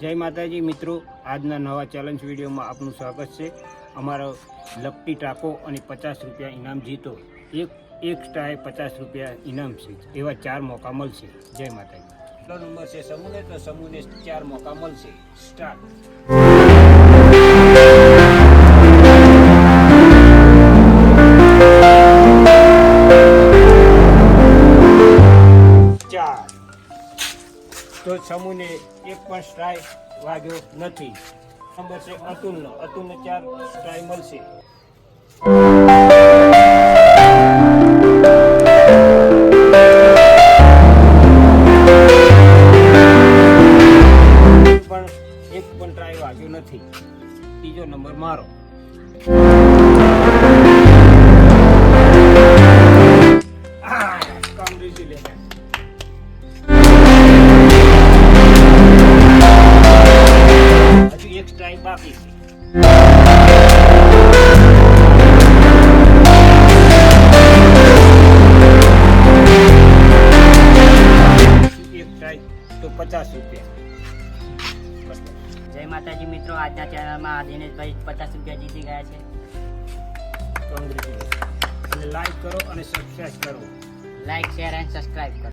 જય માતાજી મિત્રો, આજના નવા ચેલેન્જ વિડીયોમાં આપનું સ્વાગત છે। અમારો લપટી ટાંકો અને 50 રૂપિયા ઇનામ જીતો। એક સ્ટાએ 50 રૂપિયા ઇનામ છે। એવા 4 મોકા મળશે। જય માતાજી। પહેલો નંબર છે સમૂહને, તો સમૂહને 4 મોકા મળશે। સ્ટાર્ટ। તો સમૂહને એક પણ સ્ટ્રાઇક વાગ્યો નથી। નંબર છે અતુલનો, અતુલને 4 સ્ટ્રાઇક મળશે। એક પણ ટ્રાય વાગ્યો નથી। ત્રીજો નંબર મારો। કોંગ્રેચ્યુલેશન। એક સ્ટ્રાઇક બાકી છે। એક સ્ટ્રાઇક તો 50 રૂપિયા। જય માતાજી મિત્રો, આજના ચેનલમાં દિનેશભાઈ 50 રૂપિયા જીતી ગયા છે। કોંગ્રેચ્યુલેશન। અને લાઈક કરો અને સબસ્ક્રાઇબ કરો। લાઈક, શેર એન્ડ સબસ્ક્રાઇબ કરો।